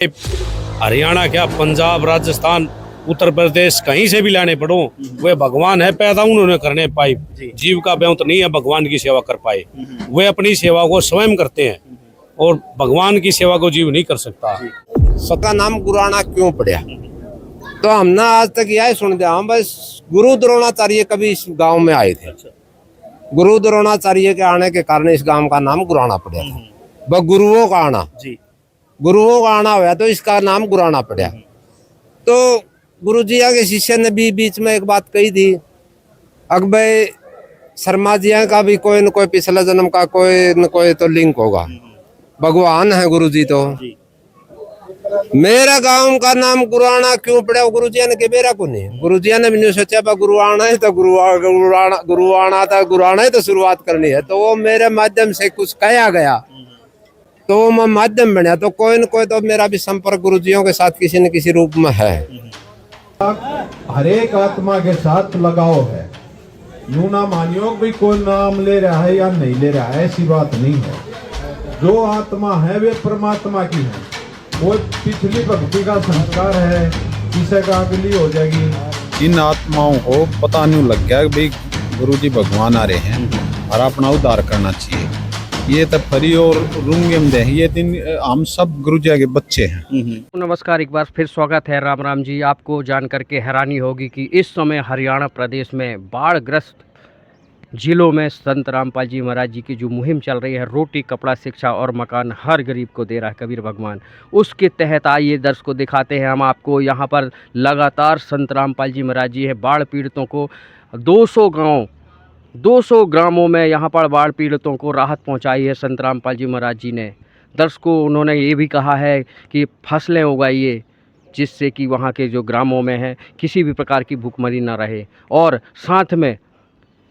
हरियाणा क्या, पंजाब, राजस्थान, उत्तर प्रदेश, कहीं से भी लाने पड़ो, वे भगवान है पैदा, उन्होंने करने पाए। जीव का ब्योंत नहीं है भगवान की सेवा कर पाए। वे अपनी सेवा को स्वयं करते हैं और भगवान की सेवा को जीव नहीं कर सकता। सबका नाम गुरुआना क्यों पड़ा? तो हमने आज तक यही सुन दिया, हम बस गुरु द्रोणाचार्य कभी इस गांव में आए थे। गुरु द्रोणाचार्य के आने के कारण इस गांव का नाम गुरुआना पड़ा था। वह गुरुओं का आना, गुरुओं का आना हुआ तो इसका नाम गुरुआना पड़ा। तो गुरु जी के शिष्य ने भी बीच में एक बात कही थी, अकबर शर्मा जी का भी कोई न कोई पिछले जन्म का कोई न कोई तो लिंक होगा। भगवान है गुरु जी। तो मेरा गांव का नाम गुरुआना क्यों पड़ा? गुरु जी ने के बेरा को नहीं, गुरु जी ने भी नहीं सोचा गुरुआना है तो गुरुआना था, गुरुआना है तो शुरुआत करनी है। तो वो मेरे माध्यम से कुछ कहा गया तो वो मैं माध्यम बना। तो कोई न कोई तो मेरा भी संपर्क गुरु जियों के साथ किसी न किसी रूप में है। हर एक आत्मा के साथ लगाव है। यूं ना मानियो भी कोई नाम ले रहा है या नहीं ले रहा है, ऐसी बात नहीं है। जो आत्मा है वे परमात्मा की है। वो पिछली भक्ति का संस्कार है, इसे का अगली हो जाएगी। इन आत्माओं को पता नहीं लग गया कि भाई गुरु जी भगवान आ रहे हैं और अपना उद्धार करना चाहिए। ये तो फरी और रूंगेम दे, ये दिन हम सब गुरु जी के बच्चे हैं। नमस्कार, एक बार फिर स्वागत है। राम राम जी। आपको जान करके हैरानी होगी कि इस समय हरियाणा प्रदेश में बाढ़ग्रस्त जिलों में संत रामपाल जी महाराज जी की जो मुहिम चल रही है, रोटी कपड़ा शिक्षा और मकान हर गरीब को दे रहा है कबीर भगवान, उसके तहत आइए दर्शकों दिखाते हैं हम आपको। यहाँ पर लगातार संत रामपाल जी महाराज जी है बाढ़ पीड़ितों को 200 ग्रामों में यहाँ पर बाढ़ पीड़ितों को राहत पहुँचाई है संत रामपाल जी महाराज जी ने। दर्शकों, उन्होंने ये भी कहा है कि फसलें उगाइए जिससे कि वहाँ के जो ग्रामों में है किसी भी प्रकार की भूखमरी न रहे। और साथ में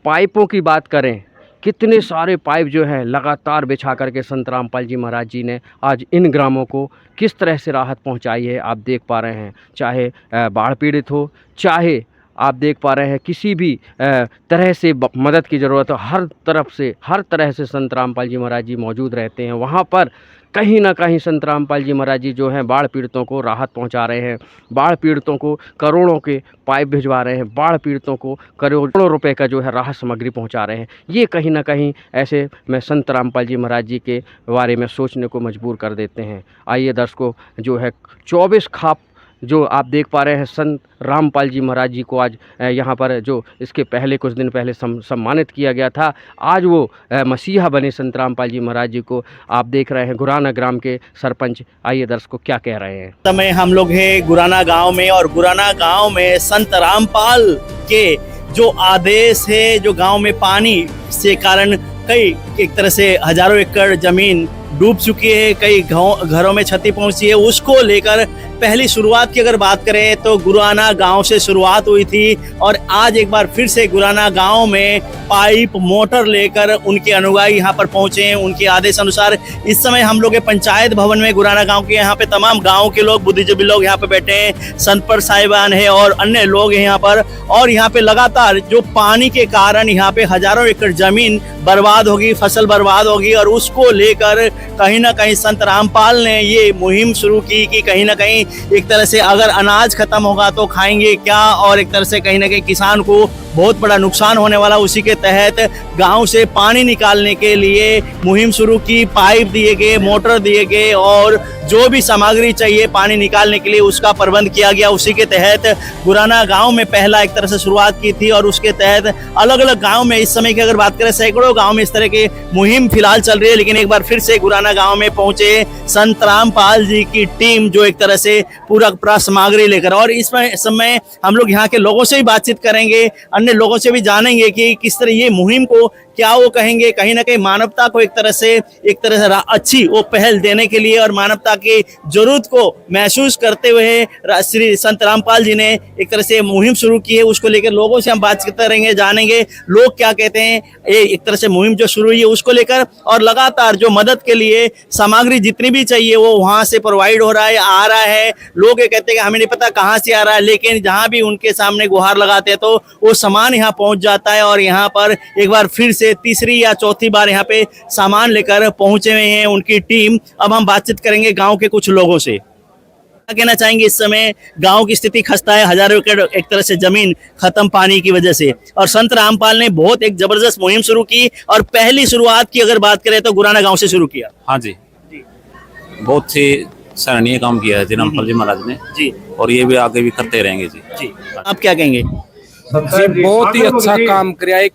पाइपों की बात करें, कितने सारे पाइप जो है लगातार बिछा करके संत रामपाल जी महाराज जी ने आज इन ग्रामों को किस तरह से राहत पहुंचाई है आप देख पा रहे हैं। चाहे बाढ़ पीड़ित हो, चाहे आप देख पा रहे हैं किसी भी तरह से मदद की ज़रूरत हो, हर तरह से संत रामपाल जी महाराज जी मौजूद रहते हैं। वहाँ पर कहीं ना कहीं संत रामपाल जी महाराज जी जो हैं बाढ़ पीड़ितों को राहत पहुंचा रहे हैं। बाढ़ पीड़ितों को करोड़ों के पाइप भिजवा रहे हैं, बाढ़ पीड़ितों को करोड़ों रुपए का जो है राहत सामग्री पहुंचा रहे हैं। ये कहीं ना कहीं ऐसे में संत रामपाल जी महाराज जी के बारे में सोचने को मजबूर कर देते हैं। आइए दर्शकों, जो है 24 खाप जो आप देख पा रहे हैं संत रामपाल जी महाराज जी को आज यहाँ पर जो इसके पहले कुछ दिन पहले सम्मानित किया गया था, आज वो मसीहा बने संत रामपाल जी महाराज जी को आप देख रहे हैं। गुराना ग्राम के सरपंच, आइए दर्शकों क्या कह रहे हैं। समय हम लोग हैं गुराना गांव में, और गुराना गांव में संत रामपाल के जो आदेश है, जो गांव में पानी से कारण कई एक तरह से हजारों एकड़ जमीन डूब चुकी है, कई घरों में क्षति पहुंची है, उसको लेकर पहली शुरुआत की अगर बात करें तो गुराना गांव से शुरुआत हुई थी। और आज एक बार फिर से गुराना गांव में पाइप मोटर लेकर उनके अनुयायी यहाँ पर पहुंचे हैं उनके आदेश अनुसार। इस समय हम लोग पंचायत भवन में गुराना गांव के, यहाँ पे तमाम गांव के लोग, बुद्धिजीवी लोग यहाँ पे बैठे हैं, संतपर साहिबान है और अन्य लोग हैं यहाँ पर। और यहाँ पे लगातार जो पानी के कारण यहाँ पे हजारों एकड़ जमीन बर्बाद होगी, फसल बर्बाद होगी, और उसको लेकर कहीं ना कहीं संत रामपाल ने ये मुहिम शुरू की कि कहीं ना कहीं एक तरह से अगर अनाज खत्म होगा तो खाएंगे क्या, और एक तरह से कहीं ना कहीं किसान को बहुत बड़ा नुकसान होने वाला। उसी के तहत गांव से पानी निकालने के लिए मुहिम शुरू की, पाइप दिए गए, मोटर दिए गए, और जो भी सामग्री चाहिए पानी निकालने के लिए उसका प्रबंध किया गया। उसी के तहत गुराना गांव में पहला एक तरह से शुरुआत की थी, और उसके तहत अलग अलग गांव में इस समय की अगर बात करें सैकड़ों गांव में इस तरह की मुहिम फिलहाल चल रही है। लेकिन एक बार फिर से गुराना गांव में पहुंचे संत रामपाल जी की टीम, जो एक तरह से पूरा सामग्री लेकर। और इस समय हम लोग यहाँ के लोगों से भी बातचीत करेंगे, अन्य लोगों से भी जानेंगे कि किस तरह ये मुहिम को क्या वो कहेंगे, कहीं ना कहीं मानवता को एक तरह से अच्छी वो पहल देने के लिए और मानवता की जरूरत को महसूस करते हुए श्री संत रामपाल जी ने एक तरह से मुहिम शुरू की है। उसको लेकर लोगों से हम बात करते रहेंगे, जानेंगे लोग क्या कहते हैं ये एक तरह से मुहिम जो शुरू हुई है उसको लेकर। और लगातार जो मदद के लिए सामग्री जितनी भी चाहिए वो वहाँ से प्रोवाइड हो रहा है, आ रहा है। लोग ये कहते हैं कि हमें नहीं पता कहाँ से आ रहा है, लेकिन जहाँ भी उनके सामने गुहार लगाते हैं तो वो सामान यहाँ पहुँच जाता है। और यहाँ पर एक बार फिर से तीसरी या चौथी बार यहाँ पे सामान लेकर पहुंचे हुए हैं उनकी टीम। अब हम बातचीत करेंगे गांव के कुछ लोगों से। क्या कहना चाहेंगे? इस समय गांव की स्थिति खस्ता है, हजारों एकड़ एक तरह से जमीन खत्म पानी की वजह से, और संत रामपाल ने बहुत एक जबरदस्त मुहिम शुरू की, और पहली शुरुआत की अगर बात करें तो गुराना गांव से शुरू किया। हाँ जी, बहुत ही सराहनीय काम किया है जी रामपाल जी महाराज ने जी, और ये भी आगे भी करते रहेंगे जी। जी आप क्या कहेंगे? जी बहुत ही अच्छा काम किया। एक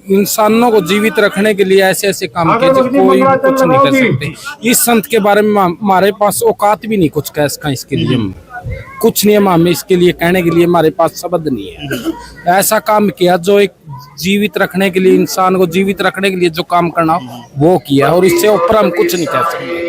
इंसानों को जीवित रखने के लिए ऐसे ऐसे काम किए जो कोई कुछ नहीं कर सकते। इस संत के बारे में हमारे पास औकात भी नहीं कुछ कह सका, इसके लिए कुछ नहीं है, हमें इसके लिए कहने के लिए हमारे पास शब्द नहीं है। ऐसा काम किया जो एक जीवित रखने के लिए, इंसान को जीवित रखने के लिए जो काम करना वो किया, और इससे ऊपर हम कुछ नहीं कह सकते।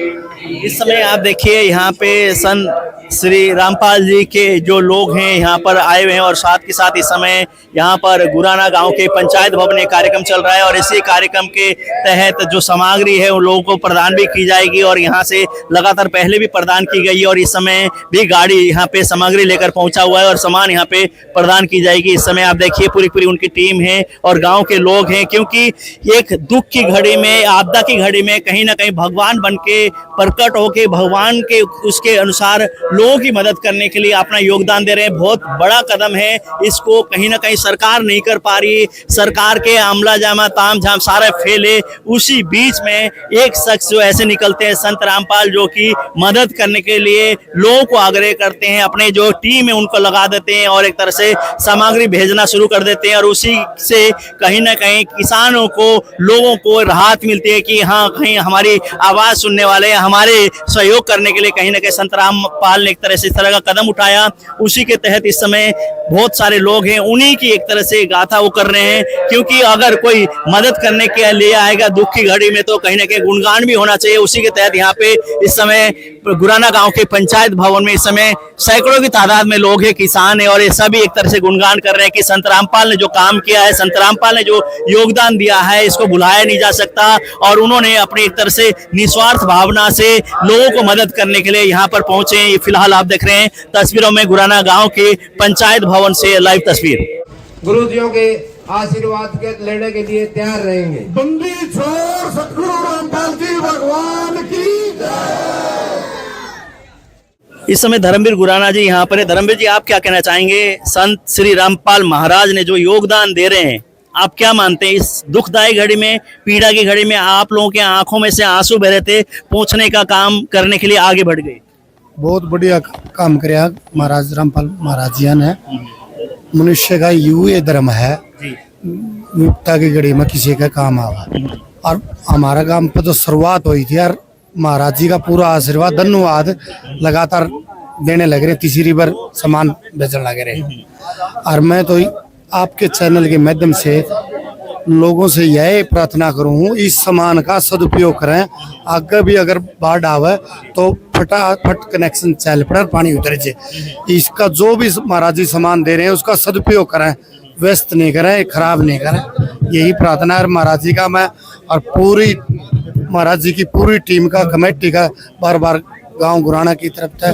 इस समय आप देखिए यहाँ पे संत श्री रामपाल जी के जो लोग हैं यहाँ पर आए हुए हैं, और साथ के साथ इस समय यहाँ पर गुराना गांव के पंचायत भवन में कार्यक्रम चल रहा है, और इसी कार्यक्रम के तहत जो सामग्री है उन लोगों को प्रदान भी की जाएगी, और यहाँ से लगातार पहले भी प्रदान की गई है, और इस समय भी गाड़ी यहाँ पे सामग्री लेकर पहुंचा हुआ है और सामान यहाँ पे प्रदान की जाएगी। इस समय आप देखिए पूरी पूरी उनकी टीम है और गाँव के लोग हैं, क्योंकि एक दुख की घड़ी में, आपदा की घड़ी में कहीं ना कहीं भगवान बन के प्रकट होके भगवान के उसके अनुसार लोगों की मदद करने के लिए अपना योगदान दे रहे हैं। बहुत बड़ा कदम है, इसको कहीं ना कहीं सरकार नहीं कर पा रही, सरकार के आमला जामा ताम झाम सारे फैले, उसी बीच में एक शख्स जो ऐसे निकलते हैं संत रामपाल, जो कि मदद करने के लिए लोगों को आग्रह करते हैं, अपने जो टीम है उनको लगा देते हैं और एक तरह से सामग्री भेजना शुरू कर देते हैं, और उसी से कहीं ना कहीं किसानों को, लोगों को राहत मिलती है कि हाँ कहीं हमारी आवाज सुनने वाले, हमारे सहयोग करने के लिए कहीं ना कहीं संत रामपाल ने एक तरह से इस तरह का कदम उठाया। उसी के तहत इस समय बहुत सारे लोग हैं, उन्हीं की एक तरह से गाथा वो कर रहे हैं, क्योंकि अगर कोई मदद करने के लिए आएगा दुख की घड़ी में तो कहीं ना कहीं गुणगान भी होना चाहिए। उसी के तहत यहाँ पे इस समय गुराना गांव के पंचायत भवन में इस समय सैकड़ों की तादाद में लोग हैं, किसान है, और ये सभी एक तरह से गुणगान कर रहे हैं कि संत रामपाल ने जो काम किया है, संत रामपाल ने जो योगदान दिया है, इसको भुलाया नहीं जा सकता, और उन्होंने अपनी एक तरह से निस्वार्थ भावना से लोगों को मदद करने के लिए यहाँ पर पहुंचे हैं। ये फिलहाल आप देख रहे हैं तस्वीरों में गुराना गांव के पंचायत भवन से लाइव तस्वीर। गुरुजियों के आशीर्वाद के लेने के लिए तैयार रहेंगे। बंदी छोड़ सतगुरु रामपाल जी भगवान की। इस समय धर्मवीर गुराना जी यहाँ पर है। धर्मवीर जी, आप क्या कहना चाहेंगे? संत श्री रामपाल महाराज ने जो योगदान दे रहे हैं, आप क्या मानते हैं इस दुखदायी घड़ी में, पीड़ा की घड़ी में आप लोगों के आंखों में से आंसू बह रहे थे, पहुंचने का काम करने के लिए आगे बढ़ गए? बहुत बढ़िया काम कराया महाराज रामपाल महाराज जी ने। मनुष्य का ये धर्म है, विपदा की घड़ी में किसी का काम आवा, और हमारा काम पे तो शुरुआत हुई थी यार, महाराज जी का पूरा आशीर्वाद, धन्यवाद लगातार देने लग रहे, तीसरी बार सामान बेचने लग रहे। और मैं तो आपके चैनल के माध्यम से लोगों से यही प्रार्थना करूँ, इस सामान का सदुपयोग करें। आगे भी अगर बाढ़ आवे तो फटाफट कनेक्शन चल पड़े, पानी उतर जाए। इसका जो भी महाराज जी सामान दे रहे हैं उसका सदुपयोग करें, व्यस्त नहीं करें, खराब नहीं करें। यही प्रार्थना है महाराज जी का मैं और पूरी महाराज जी की पूरी टीम का, कमेटी का बार बार गांव गुराना की तरफ से,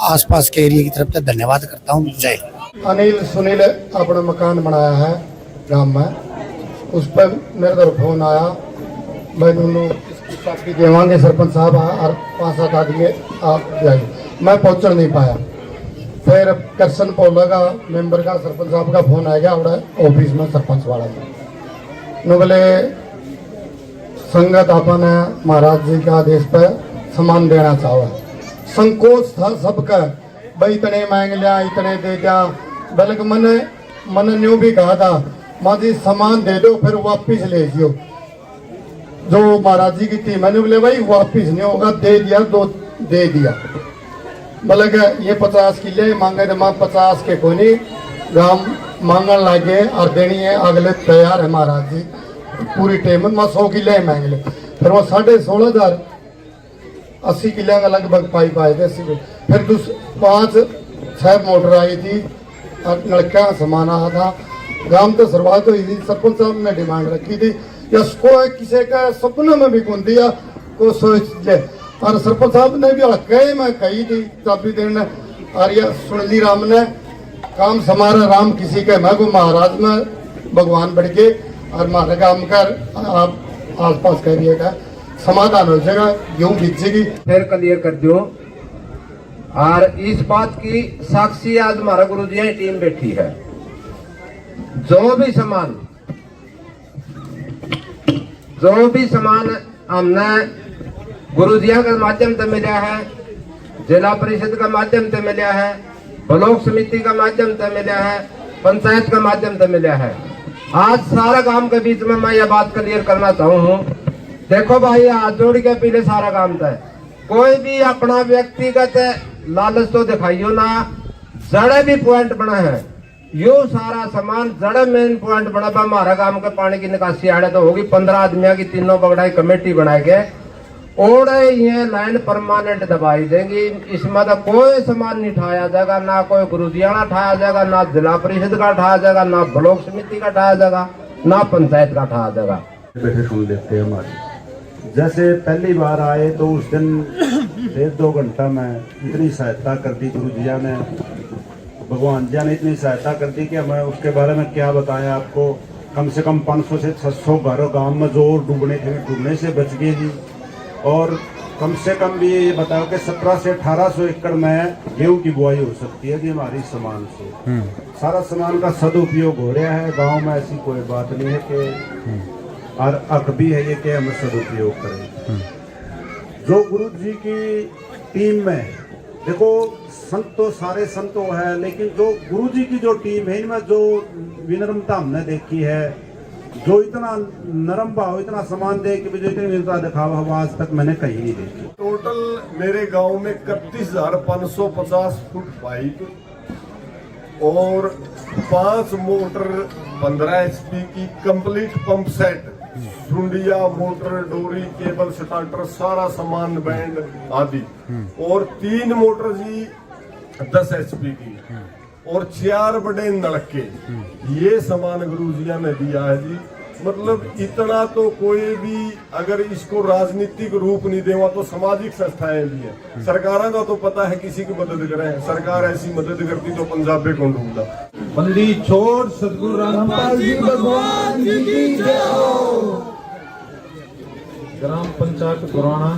आसपास के एरिया की तरफ से धन्यवाद करता हूँ। जय। अनिल सुनील अपना मकान बनाया है गांव में, उस पर मेरे तरफ फोन आया, भाई दोनों चाबी देवांगे सरपंच साहब और 5-7 आदमी आप जाइए। मैं पहुँच नहीं पाया, फिर करसन पौला का मेंबर का सरपंच साहब का फोन आ गया ऑफिस में, सरपंच वाला नो बोले संगत अपन महाराज जी के आदेश पर सामान देना चाहो। संकोच था सबका, भाई इतने मांग लिया, इतने दे दिया, बल्कि मन न्यू भी कहा था माँ जी सामान दे दो फिर वापिस ले जियो। जो महाराज जी की थी मैंने बोले भाई वापिस नहीं होगा, दे दिया तो दे दिया। बल्कि ये 50 किले मांगे तो माँ 50 के कोई नहीं, गाँव मांगन लगे और देनी है, अगले तैयार है महाराज जी पूरी टीम। मैं 100 किले मांग ले, फिर वो 16,500 80 किले का लगभग पाइप आए थे। फिर 5-6 मोटर आई थी और नलका सामान आया था। गांव तो शुरुआत हुई थी, सरपंच साहब ने डिमांड रखी थी इसको किसी का सपने में भी कौन दिया को सोच ले, और सरपंच साहब ने भी कहे मैं कही थी चाबी देने, और यह सुन ली राम ने काम समारा राम किसी के मैं को महाराज में भगवान बढ़ के, और हमारे काम कर आप आसपास करिएगा समाधान हो जाएगा, गेहूँ बीजेगी। फिर क्लियर कर दो और इस बात की साक्षी आज हमारा गुरु जी टीम बैठी है। जो भी सामान हमने गुरु जी के माध्यम से मिला है, जिला परिषद का माध्यम से मिला है, ब्लॉक समिति का माध्यम से मिला है, पंचायत का माध्यम से मिला है। आज सारा काम के बीच में मैं यह बात क्लियर करना चाहूँ। देखो भाई, हाथ जोड़ के पीले सारा काम था। कोई भी अपना व्यक्तिगत लालच तो दिखाइयो ना। जड़े भी पॉइंट बना है, यो सारा सामान जड़े मेन पॉइंट बना पा हमारा काम के पानी की निकासी आड़े तो होगी। 15 आदमियों की तीनों बगड़ाई कमेटी बनाए गए और ये लाइन परमानेंट दबाई देंगी। इसमें तो कोई सामान नहीं उठाया जाएगा, ना कोई गुरुजियाना उठाया जाएगा, ना जिला परिषद का उठाया जाएगा, ना ब्लॉक समिति का उठाया जाएगा, ना पंचायत का उठाया जाएगा। बैठे सुन लेते हैं हमारी। जैसे पहली बार आए तो उस दिन 1.5-2 घंटा में इतनी सहायता कर दी गुरु जिया ने, भगवान जी ने इतनी सहायता कर दी कि मैं उसके बारे में क्या बताएं आपको। कम से कम 500 से 600 घर गांव में जो डूबने थे डूबने से बच गए जी। और कम से कम भी ये बताओ कि 1700 से 1800 एकड़ में गेहूं की बुआई हो सकती है जी हमारी सामान से। सारा सामान का सदुपयोग हो रहा है गांव में, ऐसी कोई बात नहीं है कि और हक भी है ये कि हम सदुपयोग करें। जो गुरु जी की टीम में देखो, संत तो सारे संतों है, लेकिन जो गुरु जी की जो टीम है इनमें जो विनम्रता हमने देखी है, जो इतना नरम भाव, इतना सामान दे के भी जो इतनी विनम्रता दिखावा हुआ आज तक मैंने कहीं नहीं देखी। टोटल मेरे गांव में 31,550 फुट पाइप और 5 मोटर 15 HP की कंप्लीट पंप सेट, सुंडिया, मोटर, डोरी, केबल, स्टार्टर, सारा सामान, बैंड आदि, और 3 मोटर जी 10 HP की और 4 बड़े नलके। ये सामान गुरु जिया ने दिया है जी। मतलब इतना तो कोई भी अगर इसको राजनीतिक रूप नहीं देवा तो सामाजिक संस्थाएं भी है। सरकारों का तो पता है किसी की मदद करें, सरकार ऐसी मदद करती तो पंजाबे को ढूंढता। बंदी छोड़ सदगुरु रामपाल जी भगवान जी की जय हो। ग्राम पंचायत गुराना,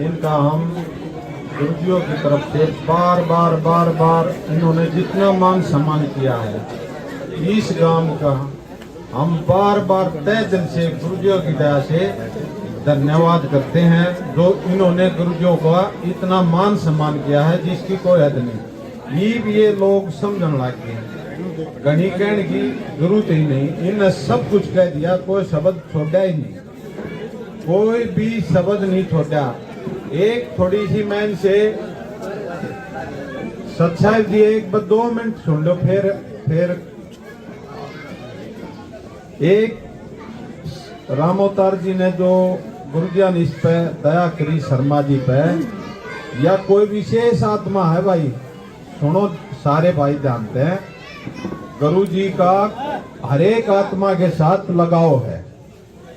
इनका हम गुरुजियों की तरफ से बार बार इन्होंने जितना मान सम्मान किया है इस गांव का, हम बार तय दिल से गुरुजियों की दया से धन्यवाद करते हैं। जो इन्होंने गुरुजियों का इतना मान सम्मान किया है जिसकी कोई हद नहीं। ये लोग समझने लग गए, घनी कहने की जरूरत ही नहीं, इन्हें सब कुछ कह दिया, कोई शब्द छोड़ा ही नहीं, कोई भी शब्द नहीं छोड़ा। एक थोड़ी सी मैं से सच्चाई दी, 1-2 मिनट सुन लो। फिर एक रामोतार जी ने जो गुरुजिया ने इस पे दया करी शर्मा जी पे, या कोई विशेष आत्मा है भाई, सुनो सारे भाई जानते हैं, गुरु जी का हर एक आत्मा के साथ लगाव है।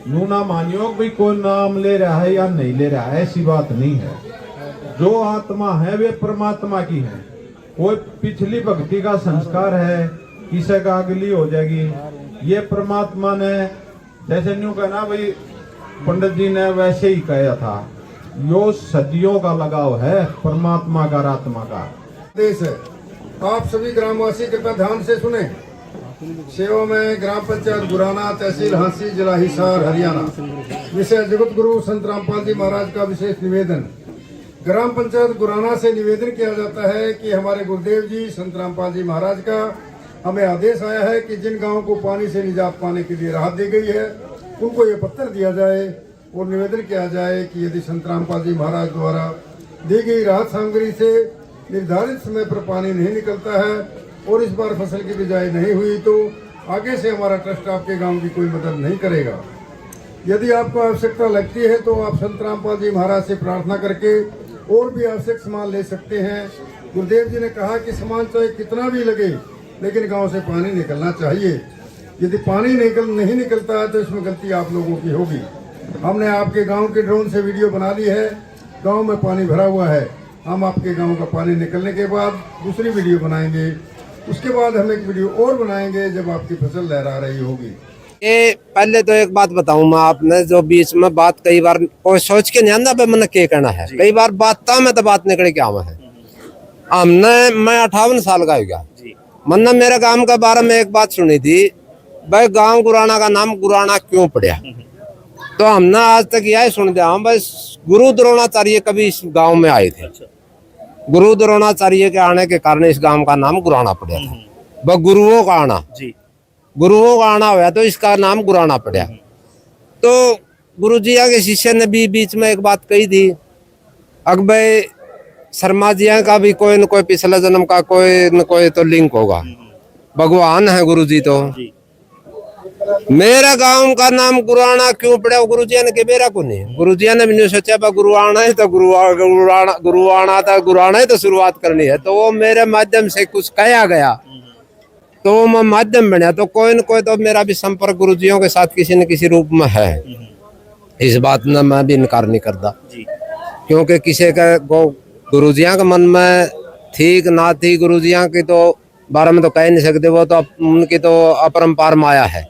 यूं ना मानियो भी कोई नाम ले रहा है या नहीं ले रहा है, ऐसी बात नहीं है। जो आत्मा है वे परमात्मा की है। कोई पिछली भक्ति का संस्कार है, किसी का अगली हो जाएगी, ये परमात्मा ने जैसे न्यू कहना भाई पंडित जी ने वैसे ही कहा था। यो सदियों का लगाव है परमात्मा का, आत्मा का देश है। आप सभी ग्रामवासी कृपया ध्यान से सुने। सेवा में ग्राम पंचायत गुराना, तहसील हांसी, जिला हिसार, हरियाणा। विषय जगत गुरु संत रामपाल जी महाराज का विशेष निवेदन। ग्राम पंचायत गुराना से निवेदन किया जाता है कि हमारे गुरुदेव जी संत रामपाल जी महाराज का हमें आदेश आया है कि जिन गांवों को पानी से निजात पाने के लिए राहत दी गई है उनको ये पत्र दिया जाए और निवेदन किया जाए कि यदि संत रामपाल जी महाराज द्वारा दी गई राहत सामग्री से निर्धारित समय पर पानी नहीं निकलता है और इस बार फसल की बिजाई नहीं हुई तो आगे से हमारा ट्रस्ट आपके गांव की कोई मदद नहीं करेगा। यदि आपको आवश्यकता लगती है तो आप संत रामपाल जी महाराज से प्रार्थना करके और भी आवश्यक सामान ले सकते हैं। गुरुदेव जी ने कहा कि सामान चाहे कितना भी लगे लेकिन गांव से पानी निकलना चाहिए। यदि पानी नहीं निकलता है तो इसमें गलती आप लोगों की होगी। हमने आपके गांव के ड्रोन से वीडियो बना ली है, गांव में पानी भरा हुआ है। हम आपके गांव का पानी निकलने के बाद दूसरी वीडियो बनाएंगे, उसके बाद हम एक वीडियो और बनाएंगे जब आपकी फसल लहरा रही होगी। ये पहले तो एक बात बताऊं मैं, आपने जो बीच में बात कई बार कोई सोच के नहीं आंदा पे मैंने क्या कहना है, कई बार बात में तो बात निकले क्या हुआ है। हमने मैं 58 साल का हो गया। मतलब मेरे गांव के बारे में एक बात सुनी थी, भाई गांव गुराना का नाम गुराना क्यों पड़ा। तो हमने आज तक यही सुन दिया, हम भाई गुरु द्रोणाचार्य कभी इस गांव में आए थे। गुरु द्रोणाचार्य के आने के कारण इस गांव का नाम गुराना पड़ा था। वह गुरुओं का आना, गुरुओं का आना हुआ तो इसका नाम गुराना पड़ा। तो गुरुजिया के शिष्य ने भी बीच में एक बात कही थी, अब भाई शर्मा जिया का भी कोई न कोई पिछले जन्म का कोई न कोई तो लिंक होगा, भगवान है गुरु जी। तो मेरा गांव का नाम गुरुआना क्यों पड़ा, गुरुजिया ने के मेरा को नहीं, गुरुजिया ने भी नहीं सोचा गुरुआना है तो गुरुआना था, गुरुआना है तो शुरुआत करनी है। तो वो मेरे माध्यम से कुछ कहा गया तो मैं माध्यम बना, तो कोई न कोई तो मेरा भी संपर्क गुरुजियों के साथ किसी न किसी रूप में है। इस बात में मैं भी इनकार नहीं करता, क्योंकि किसी का गुरुजिया के मन में ठीक ना थी, गुरुजिया की तो बारे में तो कह नहीं सकते, वो तो उनकी तो अपरंपार माया है।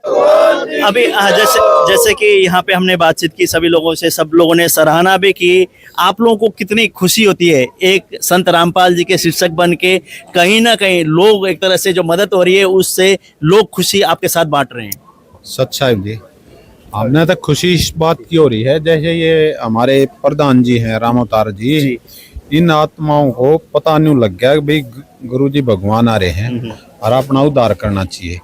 अभी जैसे कि यहाँ पे हमने बातचीत की सभी लोगों से, सब लोगों ने सराहना भी की। आप लोगों को कितनी खुशी होती है एक संत रामपाल जी के शिक्षक बन के, कहीं ना कहीं लोग एक तरह से जो मदद हो रही है उससे लोग खुशी आपके साथ बांट रहे हैं। सच साहिब जी, हमने तक खुशी इस बात की हो रही है, जैसे ये हमारे प्रधान जी हैं राम अवतार जी, इन आत्माओं को पता नहीं लग गया कि भाई गुरु जी भगवान आ रहे हैं और अपना उद्धार करना चाहिए।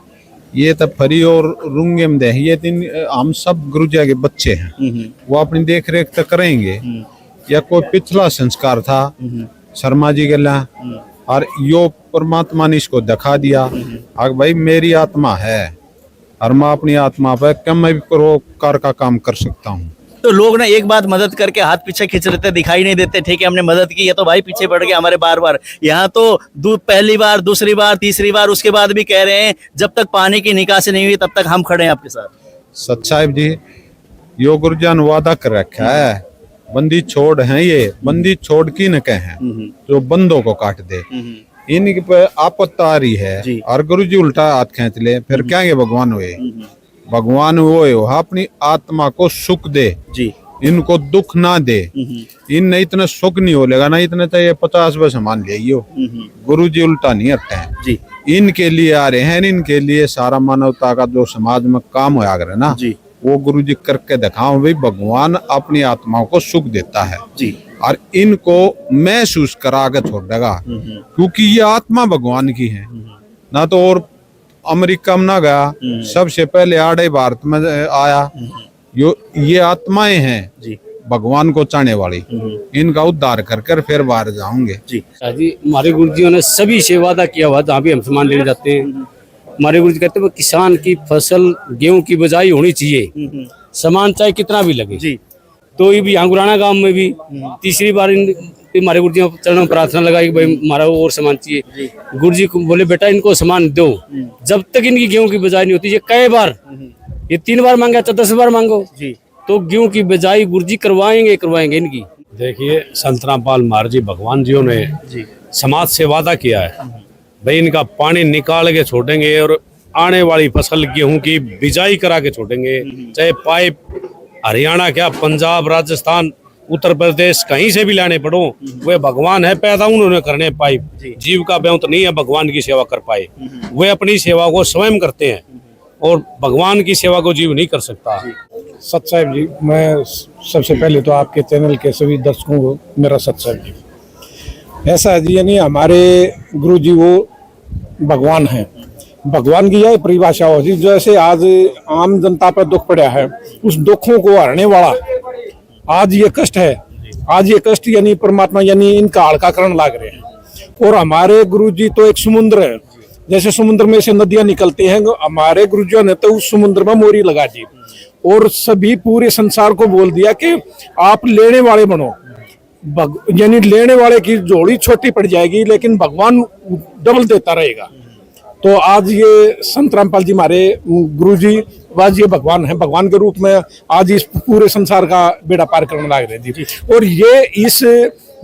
ये तो फरी और रुंगे में दे, ये तीन हम सब गुरु जी के बच्चे हैं, वो अपनी देख रेख तो करेंगे। या कोई पिछला संस्कार था शर्मा जी के लिए, और यो परमात्मा ने इसको दिखा दिया अगर भाई मेरी आत्मा है और मैं अपनी आत्मा पर कम मैं भी परोपकार का काम कर सकता हूँ। तो लोग ना एक बात मदद करके हाथ पीछे खींच रहे थे, दिखाई नहीं देते, ठीक है हमने मदद की, ये तो भाई पीछे पड़ गए हमारे बार बार। यहाँ तो पहली बार, दूसरी बार, तीसरी बार, उसके बाद भी कह रहे हैं जब तक पानी की निकासी नहीं हुई तब तक हम खड़े हैं आपके साथ। सच साहिब जी, यो गुरुजन वादा कर रखा है, बंदी छोड़ है ये, बंदी छोड़ की न कहे जो बंदों को काट दे। इनकी पे आपत्ति आ रही है और गुरु जी उल्टा हाथ खींच ले, फिर क्या ये भगवान हुए? भगवान वो अपनी आत्मा को सुख दे जी, इनको दुख ना दे। इन इतना सुख नहीं हो लेगा ना, इतने तो ये 50 वर्ष मान लियो। गुरु जी उल्टा नहीं हटते हैं जी, इनके लिए आ रहे हैं, इनके लिए सारा मानवता का जो समाज में काम होया करे ना जी, वो गुरु जी करके दिखाओ भाई भगवान अपनी आत्माओं को सुख देता है जी, और इनको महसूस करा के छोड़ देगा, क्योंकि ये आत्मा भगवान की है ना। तो और अमेरिका में ना गया, सबसे पहले आड़े भारत में आया, ये आत्माएं हैं जी, भगवान को चाहने वाली, इनका उद्धार कर कर फिर बाहर जाओगे जी। हमारे गुरुजियों ने सभी से वादा किया हुआ, जहाँ भी हम सामान लेने जाते हैं हमारे गुरुजी कहते हैं किसान की फसल गेहूं की बजाई होनी चाहिए, सामान चाहे कितना भी लगे जी। तो ये भी यहाँ गुराना गांव में भी तीसरी बार हमारे गुरुजी चरणों में प्रार्थना लगाई कि भाई हमारा और सामान चाहिए। गुरुजी को बोले बेटा इनको सामान दो, जब तक इनकी गेहूं की बजाई नहीं होती। ये कई बार, ये 3 बार मांगा तो 10 बार मांगो जी, तो गेहूं की बजाई गुरुजी करवाएंगे इनकी। देखिए संत रामपाल महाराज जी भगवान जियों ने समाज से वादा किया है, भाई इनका पानी निकाल के छोड़ेंगे और आने वाली फसल गेहूं की बिजाई करा के छोड़ेंगे। चाहे पाइप हरियाणा क्या पंजाब राजस्थान उत्तर प्रदेश कहीं से भी लाने पड़ो, वे भगवान है पैदा उन्होंने करने पाइप। जीव का ब्योंत नहीं है भगवान की सेवा कर पाए, वे अपनी सेवा को स्वयं करते हैं और भगवान की सेवा को जीव नहीं कर सकता। सत साहिब जी, मैं सबसे पहले तो आपके चैनल के सभी दर्शकों को मेरा सत साहिब जी। ऐसा है जी, यानी हमारे गुरु जी वो भगवान हैं, भगवान की यह परिभाषा हो जी। जैसे आज आम जनता पर दुख पड़ा है, उस दुखों को हरने वाला आज ये कष्ट है, आज ये कष्ट यानी परमात्मा यानी इनका हल्का करण लाग रहे हैं। और हमारे गुरु जी तो एक समुद्र है, जैसे समुद्र में से नदियां निकलती हैं, हमारे गुरुजियों ने तो उस समुद्र में मोरी लगा दी और सभी पूरे संसार को बोल दिया कि आप लेने वाले बनो। यानी लेने वाले की जोड़ी छोटी पड़ जाएगी लेकिन भगवान डबल देता रहेगा। तो आज ये संत रामपाल जी हमारे गुरुजी, आज ये भगवान है, भगवान के रूप में आज इस पूरे संसार का बेड़ा पार करने लग रहे हैं जी। और ये इस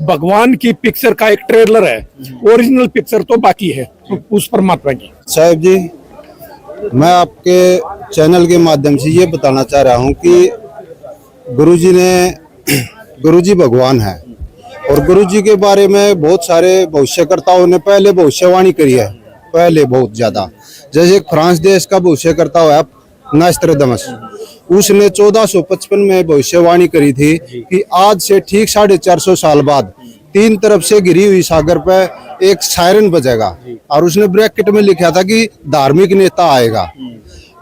भगवान की पिक्चर का एक ट्रेलर है, ओरिजिनल पिक्चर तो बाकी है उस परमात्मा की। साहिब जी, मैं आपके चैनल के माध्यम से ये बताना चाह रहा हूँ कि गुरुजी भगवान है और गुरुजी के बारे में बहुत सारे भविष्यकर्ताओं ने पहले भविष्यवाणी करी है, पहले बहुत ज्यादा। जैसे फ्रांस देश का भविष्यकर्ता है नास्ट्राडामस, उसने 1455 में भविष्यवाणी करी थी कि आज से ठीक 450 साल बाद 3 तरफ से घिरी हुई सागर पे एक सायरन बजेगा, और उसने ब्रैकेट में लिखा था कि धार्मिक नेता आएगा।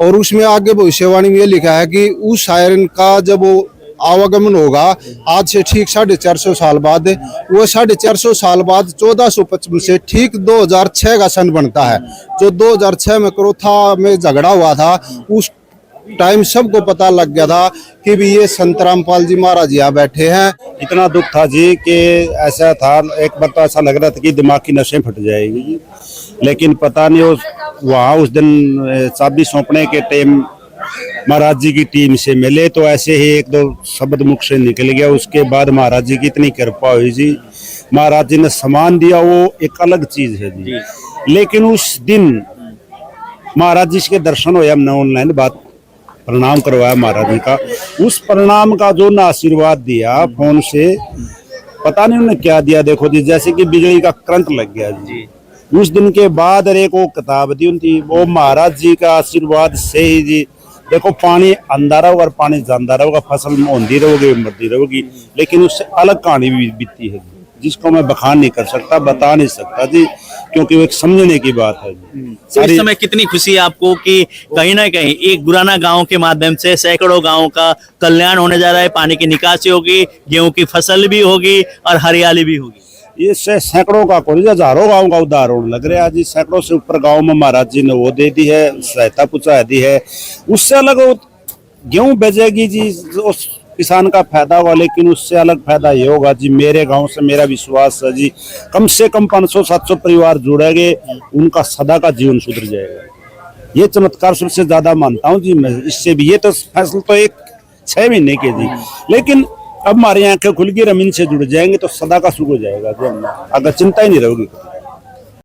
और उसमें आगे भविष्यवाणी में लिखा है कि उस सायरन का जब वो आवागमन होगा आज से ठीक 450 साल बाद, वो 450 साल बाद 1455 से ठीक 2006 का सन बनता है। जो 2006 में क्रोथा में झगड़ा हुआ था, उस टाइम सबको पता लग गया था कि भी ये संत रामपाल जी महाराज यहाँ बैठे हैं। इतना दुख था जी कि ऐसा था, एक बार तो ऐसा लग रहा था कि दिमाग की नसें फट जाएगी जी, लेकिन पता नहीं वहाँ उस दिन चाबी सौंपने के टाइम महाराज जी की टीम से मिले तो ऐसे ही 1-2 शब्द मुख से निकल गया। उसके बाद महाराज जी की इतनी कृपा हुई जी, महाराज जी ने सम्मान दिया, वो एक अलग चीज है जी। लेकिन उस दिन महाराज जी के दर्शन हुए, हमने ऑनलाइन बात प्रणाम करवाया महाराज जी का, उस प्रणाम का जो ना आशीर्वाद दिया फोन से, पता नहीं उन्होंने क्या दिया। देखो जी, जैसे कि बिजली का करंट लग गया जी। उस दिन के बाद एक वो किताब दी उनकी, वो महाराज जी का आशीर्वाद से ही जी, देखो पानी अंधा होगा, पानी जानदा रहेगा, फसल होती रहोगी, मरती रहोगी, लेकिन उससे अलग कहानी भी बीती है जिसको मैं बखान नहीं कर सकता, बता नहीं सकता जी, क्योंकि वो एक समझने की बात है। तो इस समय कितनी खुशी है आपको कि कहीं ना कहीं एक गुराना गांव के माध्यम से सैकड़ों गांवों का कल्याण होने जा रहा है, पानी की निकासी होगी, गेहूं की फसल भी होगी और हरियाली भी होगी। ये सैकड़ों का कोई हजारों गाँव का उदाहरण लग रहा है जी। सैकड़ों से ऊपर गाँव में महाराज जी ने वो दे दी है, सहायता पहुँचा दी है। उससे अलग गेहूं बेचेगी जी, उस किसान का फायदा होगा, लेकिन उससे अलग फायदा ये होगा जी, मेरे गांव से मेरा विश्वास है जी, कम से कम 500-700 परिवार जुड़ेंगे, उनका सदा का जीवन सुधर जाएगा। ये चमत्कार सबसे ज्यादा मानता हूँ जी मैं। इससे भी ये तो फैसला तो 6 महीने के जी, लेकिन अब हमारी आंखें खुल गई, हम इनसे जुड़ जाएंगे तो सदा का सुख हो जाएगा जी, अगर चिंता ही नहीं रहेगी।